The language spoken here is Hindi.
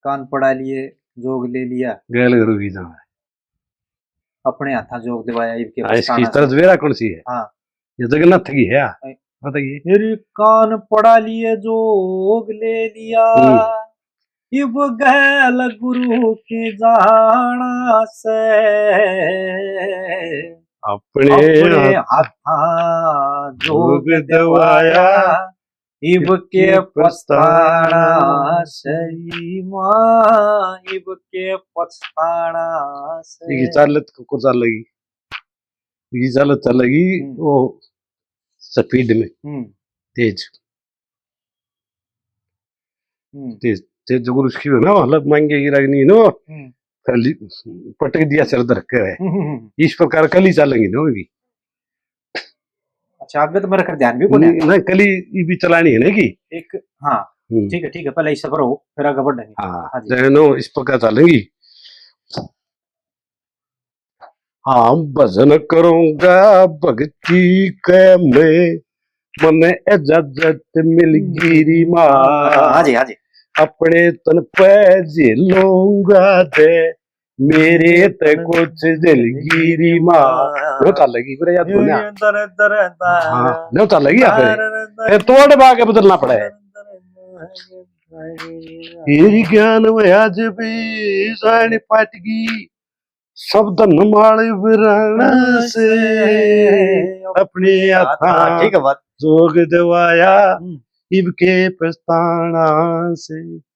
कान पड़ा लिए जोग ले लिया गैल गुरु की जान अपने हाथा जोग दिवाया इब के इसकी पछताना से। तरज वेरा कौन सी है? हाँ ये जगन्नाथ की है बताइए। फिर कान पड़ा लिए जोग ले लिया इब गैल गुरु की जाना से अपने अपने हाथा जोग दिवाया इब के पछताना सही माँ इब के पछताना से। ये चालत को चाल लगी, ये चालत चल लगी वो स्पीड में तेज तेज तेज जो गुरु उसकी ना मतलब मांगे की रगनी नो पटक दिया सिर धर के है इस प्रकार कल ही चलेंगी ना भी। अच्छा आगे तो मेरा कर ध्यान भी को नहीं ना कल ही भी चलानी है ना कि एक। हाँ ठीक है पहले इस सफर हो फिर आगे बढ़ेंगे। हाँ जैनो इस प्रकार चलेंगी। हाँ भजन करूंगा भक्ति के मैं मने इजाजत मिल गिरी माँ। हाँ जी अपने तन पे झेलूंगा दे मेरे ते कुछ दिल गिरी माँ नो चलेगी फिर याद बोलना। हाँ नो चलेगी या फिर तोड़ बागे बदलना पड़े ये ज्ञान में आज भी सानी पाटगी शब्द नमाले विराना से अपने हाथा जोग दवाया इब के पछताना से।